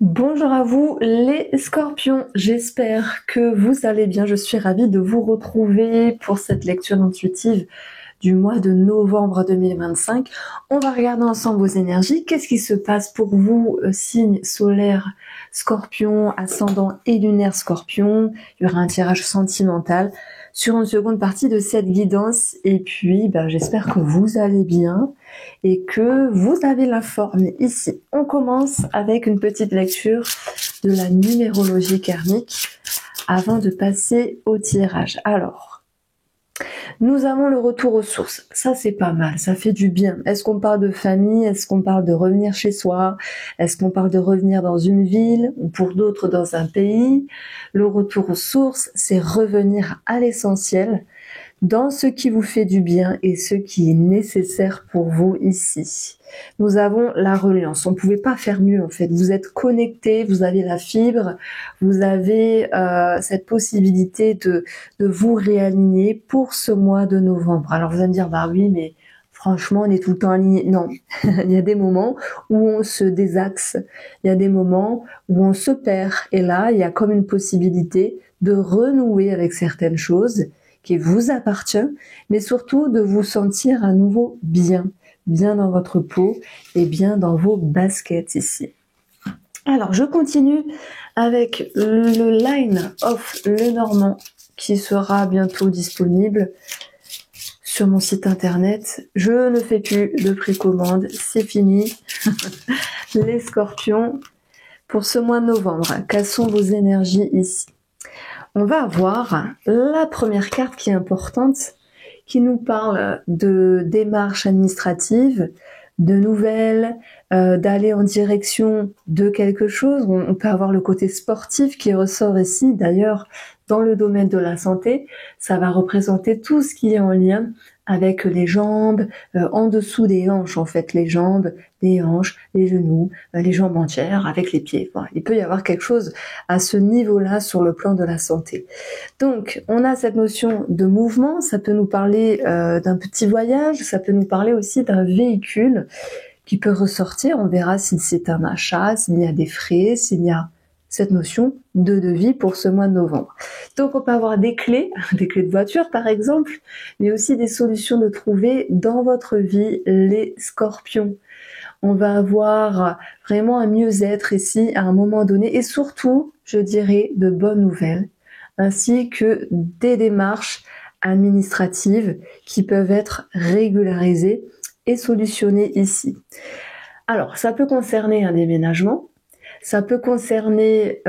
Bonjour à vous les scorpions, j'espère que vous allez bien, je suis ravie de vous retrouver pour cette lecture intuitive du mois de novembre 2025. On va regarder ensemble vos énergies, qu'est-ce qui se passe pour vous, signe solaire scorpion, ascendant et lunaire scorpion. Il y aura un tirage sentimental sur une seconde partie de cette guidance et puis j'espère que vous allez bien et que vous avez la forme ici. On commence avec une petite lecture de la numérologie karmique avant de passer au tirage. Alors, nous avons le retour aux sources. Ça, c'est pas mal, ça fait du bien. Est-ce qu'on parle de famille? Est-ce qu'on parle de revenir chez soi? Est-ce qu'on parle de revenir dans une ville ou pour d'autres dans un pays? Le retour aux sources, c'est revenir à l'essentiel, dans ce qui vous fait du bien et ce qui est nécessaire pour vous ici. Nous avons la reliance. On ne pouvait pas faire mieux en fait. Vous êtes connectés, vous avez la fibre, vous avez cette possibilité de vous réaligner pour ce mois de novembre. Alors vous allez me dire, bah oui, mais franchement, on est tout le temps aligné. Non, il y a des moments où on se désaxe, il y a des moments où on se perd. Et là, il y a comme une possibilité de renouer avec certaines choses qui vous appartient, mais surtout de vous sentir à nouveau bien dans votre peau et bien dans vos baskets ici. Alors, je continue avec le Line of Lenormand qui sera bientôt disponible sur mon site internet. Je ne fais plus de précommande, c'est fini. Les scorpions, pour ce mois de novembre, quelles sont vos énergies ici? On va avoir la première carte qui est importante, qui nous parle de démarches administratives, de nouvelles, d'aller en direction de quelque chose. On peut avoir le côté sportif qui ressort ici. D'ailleurs, dans le domaine de la santé, ça va représenter tout ce qui est en lien avec les jambes, en dessous des hanches en fait, les jambes, les hanches, les genoux, les jambes entières, avec les pieds. Voilà. Il peut y avoir quelque chose à ce niveau-là sur le plan de la santé. Donc, on a cette notion de mouvement, ça peut nous parler d'un petit voyage, ça peut nous parler aussi d'un véhicule qui peut ressortir. On verra si c'est un achat, s'il y a des frais, s'il y a cette notion de devis pour ce mois de novembre. Donc on peut avoir des clés de voiture par exemple, mais aussi des solutions de trouver dans votre vie les scorpions. On va avoir vraiment un mieux-être ici à un moment donné et surtout, je dirais, de bonnes nouvelles, ainsi que des démarches administratives qui peuvent être régularisées et solutionnées ici. Alors, ça peut concerner un déménagement, ça peut concerner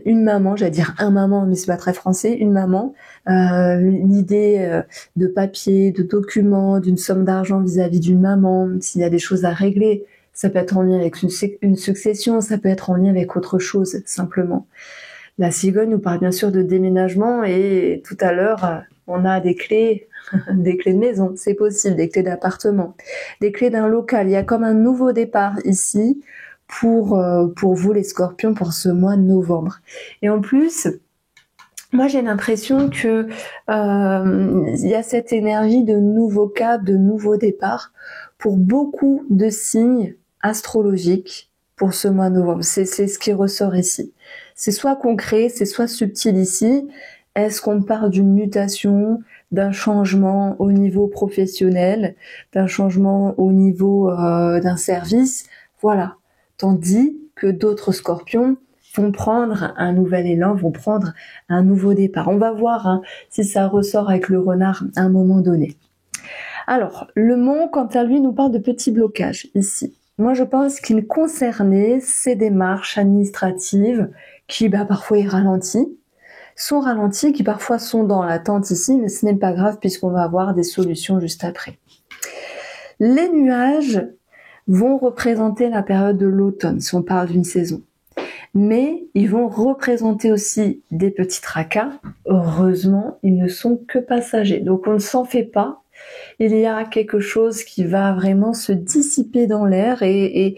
une maman, j'allais dire un maman, mais c'est pas très français, une maman, l'idée de papier, de documents, d'une somme d'argent vis-à-vis d'une maman, s'il y a des choses à régler, ça peut être en lien avec une succession, ça peut être en lien avec autre chose, simplement. La cigogne nous parle bien sûr de déménagement et tout à l'heure, on a des clés, des clés de maison, c'est possible, des clés d'appartement, des clés d'un local. Il y a comme un nouveau départ ici, pour vous les scorpions pour ce mois de novembre. Et en plus, moi j'ai l'impression que il y a cette énergie de nouveau cap, de nouveau départ pour beaucoup de signes astrologiques pour ce mois de novembre. C'est ce qui ressort ici. C'est soit concret, c'est soit subtil ici. Est-ce qu'on parle d'une mutation, d'un changement au niveau professionnel, d'un changement au niveau d'un service? Voilà. Tandis que d'autres scorpions vont prendre un nouvel élan, vont prendre un nouveau départ. On va voir si ça ressort avec le renard à un moment donné. Alors, le mont, quant à lui, nous parle de petits blocages ici. Moi, je pense qu'il concernait ces démarches administratives qui, parfois, sont ralenties, qui parfois sont dans l'attente ici, mais ce n'est pas grave puisqu'on va avoir des solutions juste après. Les nuages vont représenter la période de l'automne, si on parle d'une saison. Mais ils vont représenter aussi des petits tracas. Heureusement, ils ne sont que passagers. Donc on ne s'en fait pas. Il y a quelque chose qui va vraiment se dissiper dans l'air et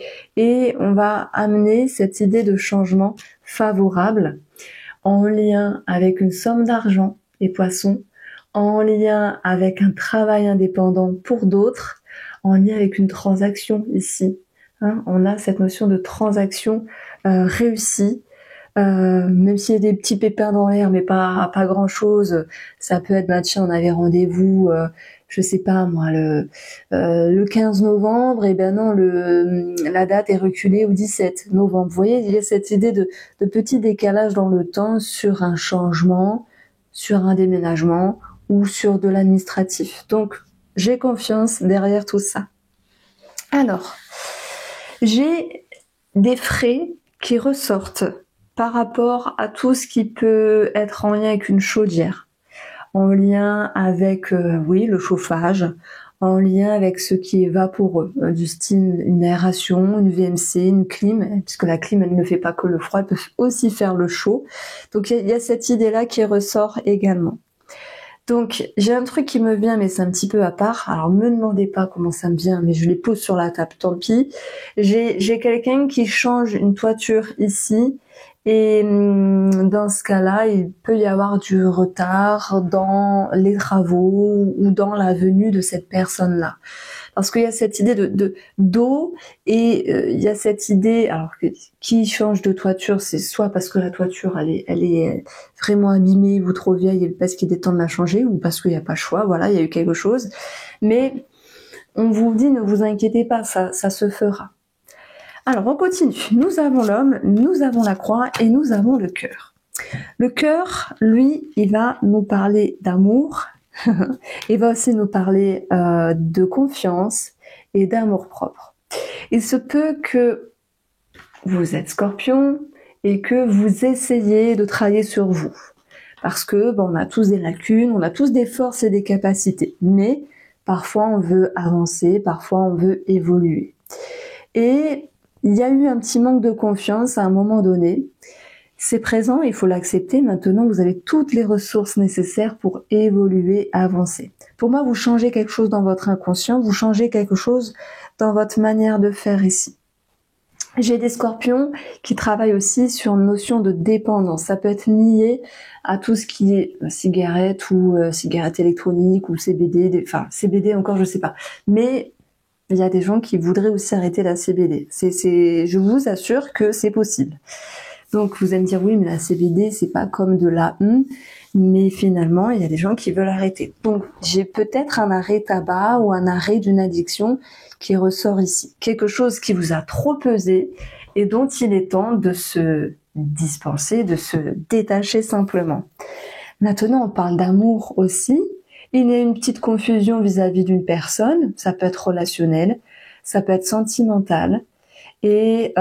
on va amener cette idée de changement favorable en lien avec une somme d'argent, les poissons, en lien avec un travail indépendant pour d'autres, en lien avec une transaction ici, hein. On a cette notion de transaction réussie. Même s'il y a des petits pépins dans l'air, mais pas grand chose, ça peut être, bah tiens, on avait rendez-vous, je sais pas moi, le 15 novembre, et ben non, la date est reculée au 17 novembre. Vous voyez, il y a cette idée de petit décalage dans le temps sur un changement, sur un déménagement ou sur de l'administratif. Donc, j'ai confiance derrière tout ça. Alors, j'ai des frais qui ressortent par rapport à tout ce qui peut être en lien avec une chaudière, en lien avec le chauffage, en lien avec ce qui est vaporeux, du style une aération, une VMC, une clim, puisque la clim elle ne fait pas que le froid, elle peut aussi faire le chaud. Donc il y a cette idée-là qui ressort également. Donc j'ai un truc qui me vient, mais c'est un petit peu à part. Alors me demandez pas comment ça me vient, mais je les pose sur la table, tant pis. J'ai quelqu'un qui change une toiture ici. Et dans ce cas-là, il peut y avoir du retard dans les travaux ou dans la venue de cette personne-là. Parce qu'il y a cette idée d'eau et il y a cette idée, alors qui change de toiture, c'est soit parce que la toiture elle est vraiment abîmée ou trop vieille et parce qu'il est temps de la changer, ou parce qu'il n'y a pas le choix, voilà, il y a eu quelque chose. Mais on vous dit, ne vous inquiétez pas, ça se fera. Alors, on continue. Nous avons l'homme, nous avons la croix et nous avons le cœur. Le cœur, lui, il va nous parler d'amour. Il va aussi nous parler de confiance et d'amour propre. Il se peut que vous êtes Scorpion et que vous essayez de travailler sur vous. Parce que on a tous des lacunes, on a tous des forces et des capacités. Mais parfois, on veut avancer, parfois, on veut évoluer. Et il y a eu un petit manque de confiance à un moment donné. C'est présent, il faut l'accepter. Maintenant, vous avez toutes les ressources nécessaires pour évoluer, avancer. Pour moi, vous changez quelque chose dans votre inconscient, vous changez quelque chose dans votre manière de faire ici. J'ai des scorpions qui travaillent aussi sur une notion de dépendance. Ça peut être lié à tout ce qui est cigarette ou cigarette électronique ou CBD. Enfin, CBD encore, je sais pas. Mais il y a des gens qui voudraient aussi arrêter la CBD. Je vous assure que c'est possible. Donc vous allez me dire oui, mais la CBD c'est pas comme de la mais finalement il y a des gens qui veulent arrêter. Donc j'ai peut-être un arrêt tabac ou un arrêt d'une addiction qui ressort ici. Quelque chose qui vous a trop pesé et dont il est temps de se dispenser, de se détacher simplement. Maintenant on parle d'amour aussi. Il y a une petite confusion vis-à-vis d'une personne, ça peut être relationnel, ça peut être sentimental, et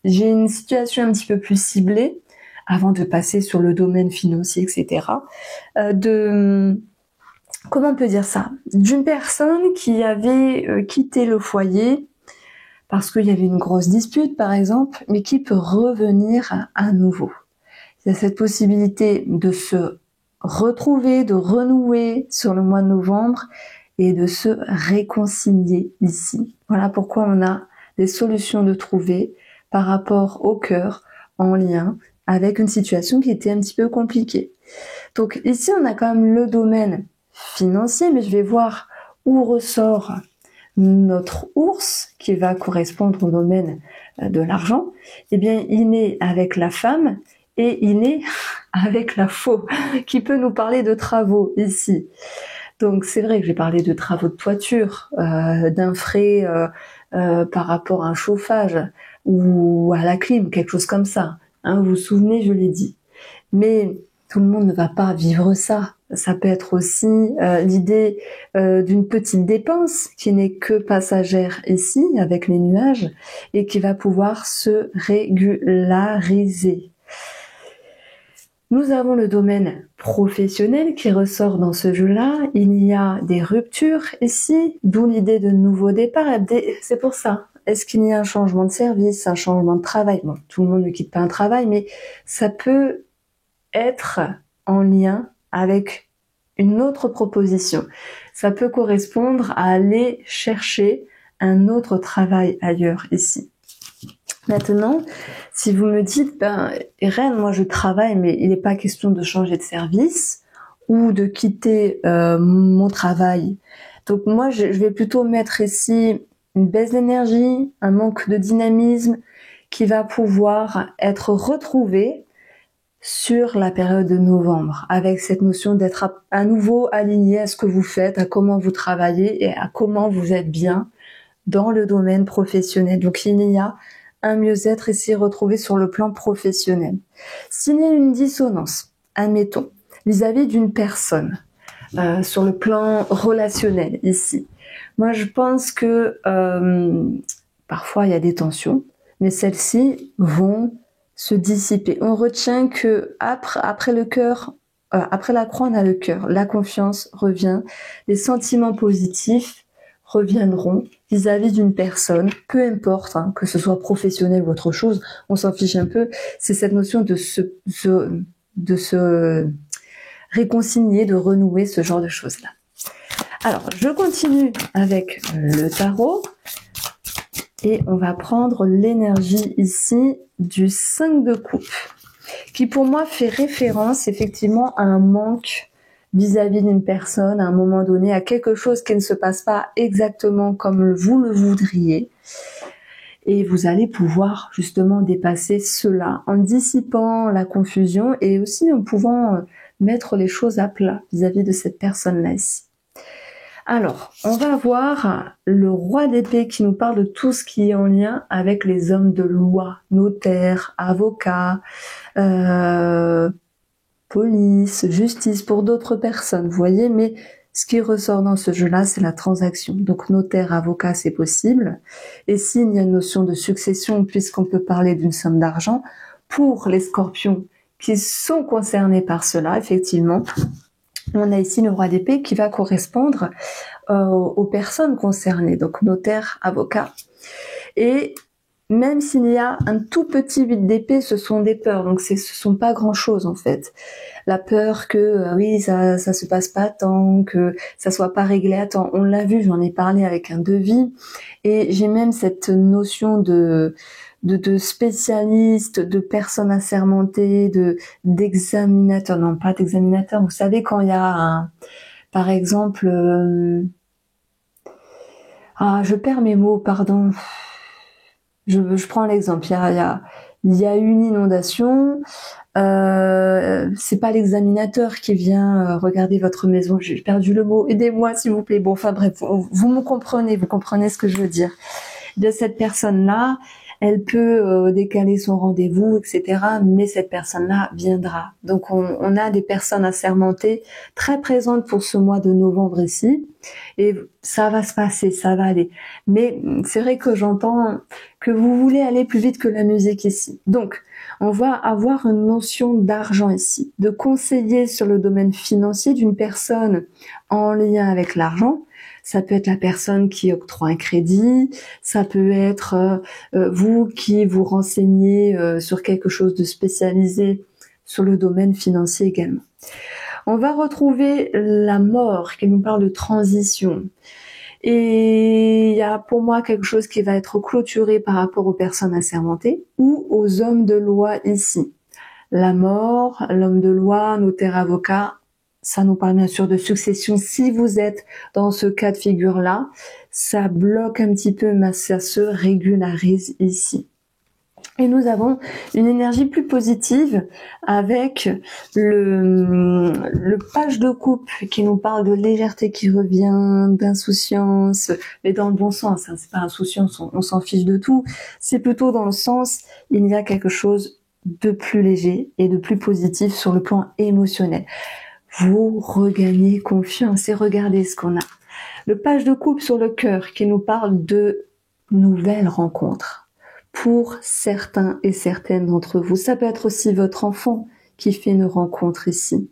j'ai une situation un petit peu plus ciblée, avant de passer sur le domaine financier, etc., comment on peut dire ça, d'une personne qui avait quitté le foyer parce qu'il y avait une grosse dispute, par exemple, mais qui peut revenir à nouveau. Il y a cette possibilité de se retrouver, de renouer sur le mois de novembre et de se réconcilier ici. Voilà pourquoi on a des solutions de trouver par rapport au cœur en lien avec une situation qui était un petit peu compliquée. Donc ici, on a quand même le domaine financier, mais je vais voir où ressort notre ours qui va correspondre au domaine de l'argent. Eh bien, il est avec la femme et il est avec la faux, qui peut nous parler de travaux ici. Donc c'est vrai que j'ai parlé de travaux de toiture, d'un frais par rapport à un chauffage ou à la clim, quelque chose comme ça. Hein, vous vous souvenez, je l'ai dit. Mais tout le monde ne va pas vivre ça. Ça peut être aussi l'idée d'une petite dépense qui n'est que passagère ici, avec les nuages, et qui va pouvoir se régulariser. Nous avons le domaine professionnel qui ressort dans ce jeu-là. Il y a des ruptures ici, d'où l'idée de nouveau départ. C'est pour ça. Est-ce qu'il y a un changement de service, un changement de travail? Bon, tout le monde ne quitte pas un travail, mais ça peut être en lien avec une autre proposition. Ça peut correspondre à aller chercher un autre travail ailleurs ici. Maintenant, si vous me dites, Irène, moi je travaille, mais il n'est pas question de changer de service ou de quitter mon travail. Donc moi, je vais plutôt mettre ici une baisse d'énergie, un manque de dynamisme qui va pouvoir être retrouvé sur la période de novembre, avec cette notion d'être à nouveau aligné à ce que vous faites, à comment vous travaillez et à comment vous êtes bien dans le domaine professionnel. Donc il y a un mieux-être ici retrouvé sur le plan professionnel. S'il y a une dissonance, admettons, vis-à-vis d'une personne, sur le plan relationnel ici, moi je pense que parfois il y a des tensions, mais celles-ci vont se dissiper. On retient que après le cœur, après la croix, on a le cœur. La confiance revient, les sentiments positifs reviendront vis-à-vis d'une personne, peu importe, hein, que ce soit professionnel ou autre chose, on s'en fiche un peu. C'est cette notion de se réconcilier, de renouer, ce genre de choses-là. Alors, je continue avec le tarot. Et on va prendre l'énergie ici du 5 de coupe, qui pour moi fait référence effectivement à un manque vis-à-vis d'une personne, à un moment donné, à quelque chose qui ne se passe pas exactement comme vous le voudriez. Et vous allez pouvoir justement dépasser cela en dissipant la confusion et aussi en pouvant mettre les choses à plat vis-à-vis de cette personne-là ici. Alors, on va voir le roi d'épée qui nous parle de tout ce qui est en lien avec les hommes de loi, notaires, avocats, police, justice pour d'autres personnes, vous voyez, mais ce qui ressort dans ce jeu-là, c'est la transaction. Donc notaire, avocat, c'est possible. Et s'il y a une notion de succession, puisqu'on peut parler d'une somme d'argent, pour les scorpions qui sont concernés par cela, effectivement, on a ici le roi d'épée qui va correspondre aux personnes concernées, donc notaire, avocat. Et même s'il y a un tout petit 8 d'épée, ce sont des peurs, donc ce sont pas grand-chose en fait. La peur que oui, ça se passe pas à temps, que ça soit pas réglé à temps. On l'a vu, j'en ai parlé avec un devis, et j'ai même cette notion de spécialiste, de personne assermentée, d'examinateur, non pas d'examinateur. Vous savez quand il y a par exemple, je perds mes mots, pardon. Je prends l'exemple. Il y a une inondation. C'est pas l'examinateur qui vient regarder votre maison. J'ai perdu le mot. Aidez-moi, s'il vous plaît. Bon, enfin bref, vous me comprenez. Vous comprenez ce que je veux dire. De cette personne-là, elle peut décaler son rendez-vous, etc. Mais cette personne-là viendra. Donc, on a des personnes assermentées très présentes pour ce mois de novembre ici. Et ça va se passer, ça va aller. Mais c'est vrai que j'entends que vous voulez aller plus vite que la musique ici. Donc, on va avoir une notion d'argent ici, de conseiller sur le domaine financier d'une personne en lien avec l'argent. Ça peut être la personne qui octroie un crédit, ça peut être vous qui vous renseignez sur quelque chose de spécialisé sur le domaine financier également. On va retrouver la mort qui nous parle de transition. Et il y a pour moi quelque chose qui va être clôturé par rapport aux personnes assermentées ou aux hommes de loi ici. La mort, l'homme de loi, notaire, avocat, ça nous parle bien sûr de succession. Si vous êtes dans ce cas de figure-là, ça bloque un petit peu, mais ça se régularise ici. Et nous avons une énergie plus positive avec le page de coupe qui nous parle de légèreté qui revient, d'insouciance, mais dans le bon sens. Hein, c'est pas insouciance, on s'en fiche de tout. C'est plutôt dans le sens, il y a quelque chose de plus léger et de plus positif sur le plan émotionnel. Vous regagnez confiance et regardez ce qu'on a. Le page de coupe sur le cœur qui nous parle de nouvelles rencontres. Pour certains et certaines d'entre vous, ça peut être aussi votre enfant qui fait une rencontre ici.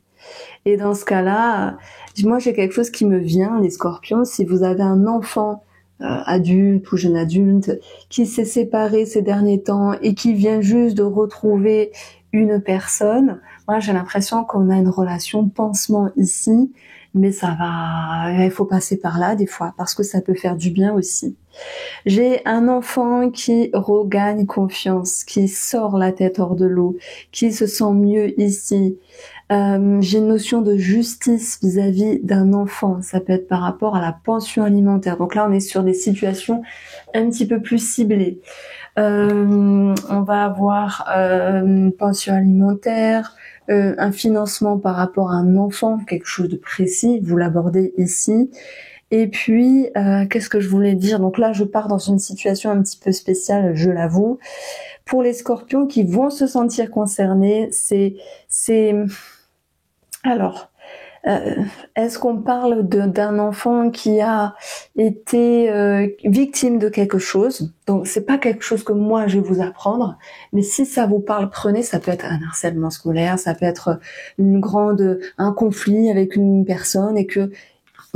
Et dans ce cas-là, moi j'ai quelque chose qui me vient, les scorpions, si vous avez un enfant adulte ou jeune adulte qui s'est séparé ces derniers temps et qui vient juste de retrouver une personne, moi j'ai l'impression qu'on a une relation pansement ici, mais il faut passer par là des fois parce que ça peut faire du bien aussi. J'ai un enfant qui regagne confiance, qui sort la tête hors de l'eau, qui se sent mieux ici, J'ai une notion de justice vis-à-vis d'un enfant. Ça peut être par rapport à la pension alimentaire. Donc là, on est sur des situations un petit peu plus ciblées. On va avoir une pension alimentaire, un financement par rapport à un enfant, quelque chose de précis, vous l'abordez ici. Et puis, qu'est-ce que je voulais dire? Donc là, je pars dans une situation un petit peu spéciale, je l'avoue. Pour les scorpions qui vont se sentir concernés, alors, est-ce qu'on parle d'un enfant qui a été victime de quelque chose? Donc, c'est pas quelque chose que moi je vais vous apprendre, mais si ça vous parle, prenez. Ça peut être un harcèlement scolaire, ça peut être un conflit avec une personne et que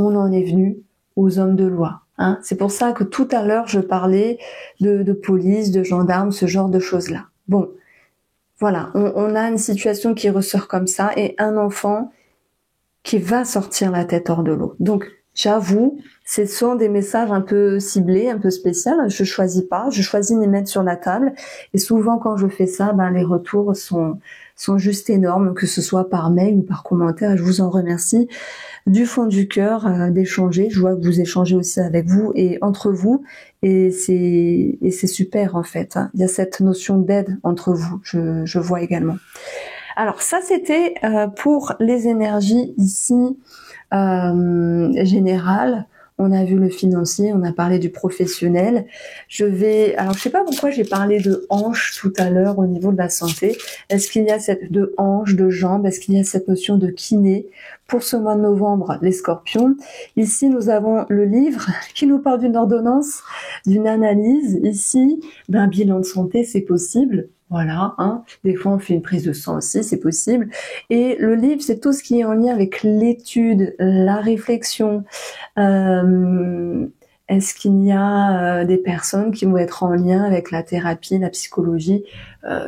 on en est venu aux hommes de loi. Hein. C'est pour ça que tout à l'heure je parlais de police, de gendarmes, ce genre de choses-là. Bon, voilà, on a une situation qui ressort comme ça et un enfant qui va sortir la tête hors de l'eau. Donc, j'avoue, ce sont des messages un peu ciblés, un peu spéciaux. Je choisis pas, je choisis de les mettre sur la table. Et souvent, quand je fais ça, les retours sont juste énormes, que ce soit par mail ou par commentaire. Et je vous en remercie du fond du cœur d'échanger. Je vois que vous échangez aussi avec vous et entre vous. Et c'est super, en fait. Hein. Il y a cette notion d'aide entre vous, je vois également. Alors ça c'était pour les énergies ici générales. On a vu le financier, on a parlé du professionnel. Alors je sais pas pourquoi j'ai parlé de hanches tout à l'heure au niveau de la santé. Est-ce qu'il y a de hanches, de jambes? Est-ce qu'il y a cette notion de kiné pour ce mois de novembre, les scorpions? Ici nous avons le livre qui nous parle d'une ordonnance, d'une analyse. Ici, d'un bilan de santé, c'est possible. Voilà, hein. Des fois on fait une prise de sang aussi, c'est possible. Et le livre, c'est tout ce qui est en lien avec l'étude, la réflexion. Est-ce qu'il y a des personnes qui vont être en lien avec la thérapie, la psychologie?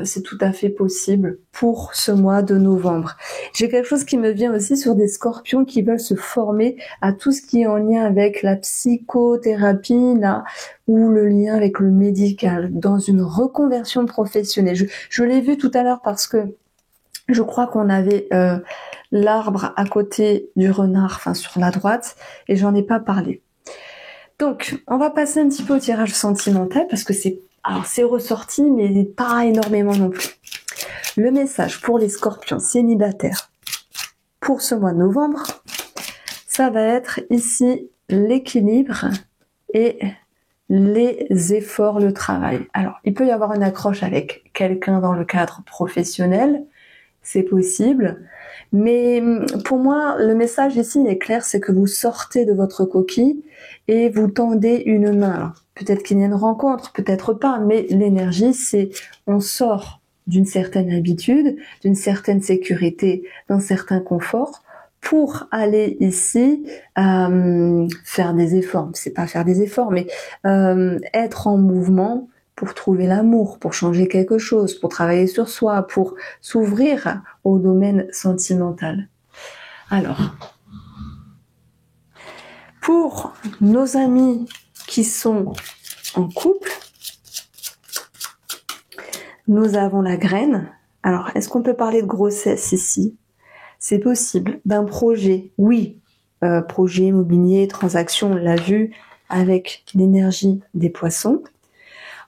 C'est tout à fait possible pour ce mois de novembre. J'ai quelque chose qui me vient aussi sur des scorpions qui veulent se former à tout ce qui est en lien avec la psychothérapie, là, ou le lien avec le médical, dans une reconversion professionnelle. Je l'ai vu tout à l'heure parce que je crois qu'on avait l'arbre à côté du renard, enfin sur la droite, et j'en ai pas parlé. Donc, on va passer un petit peu au tirage sentimental parce que c'est ressorti, mais pas énormément non plus. Le message pour les scorpions célibataires pour ce mois de novembre, ça va être ici l'équilibre et les efforts, le travail. Alors, il peut y avoir une accroche avec quelqu'un dans le cadre professionnel, c'est possible. Mais pour moi, le message ici est clair, c'est que vous sortez de votre coquille et vous tendez une main. Alors, peut-être qu'il y a une rencontre, peut-être pas, mais l'énergie, c'est on sort d'une certaine habitude, d'une certaine sécurité, d'un certain confort pour aller ici faire des efforts. C'est pas faire des efforts, mais être en mouvement pour trouver l'amour, pour changer quelque chose, pour travailler sur soi, pour s'ouvrir au domaine sentimental. Alors, pour nos amis qui sont en couple, nous avons la graine. Alors, est-ce qu'on peut parler de grossesse ici? C'est possible. D'un projet, oui. Projet immobilier, transaction, on l'a vu avec l'énergie des poissons.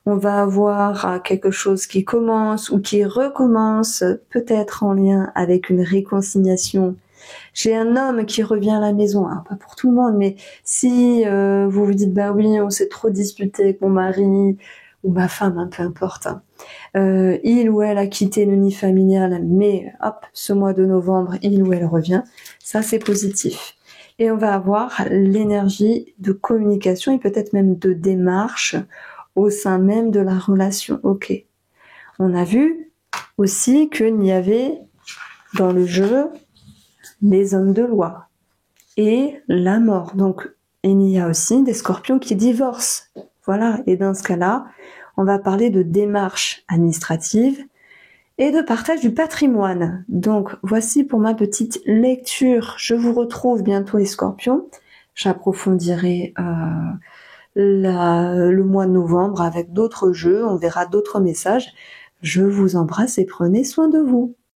On va avoir quelque chose qui commence ou qui recommence, peut-être en lien avec une réconciliation. J'ai un homme qui revient à la maison, hein, pas pour tout le monde, mais si vous vous dites, oui, on s'est trop disputé avec mon mari ou ma femme, hein, peu importe. Hein. Il ou elle a quitté le nid familial, mais hop, ce mois de novembre, il ou elle revient. Ça, c'est positif. Et on va avoir l'énergie de communication et peut-être même de démarche au sein même de la relation. Ok. On a vu aussi qu'il y avait dans le jeu les hommes de loi et la mort. Donc, il y a aussi des scorpions qui divorcent. Voilà. Et dans ce cas-là, on va parler de démarche administrative et de partage du patrimoine. Donc, voici pour ma petite lecture. Je vous retrouve bientôt les scorpions. J'approfondirai le mois de novembre avec d'autres jeux, on verra d'autres messages. Je vous embrasse et prenez soin de vous.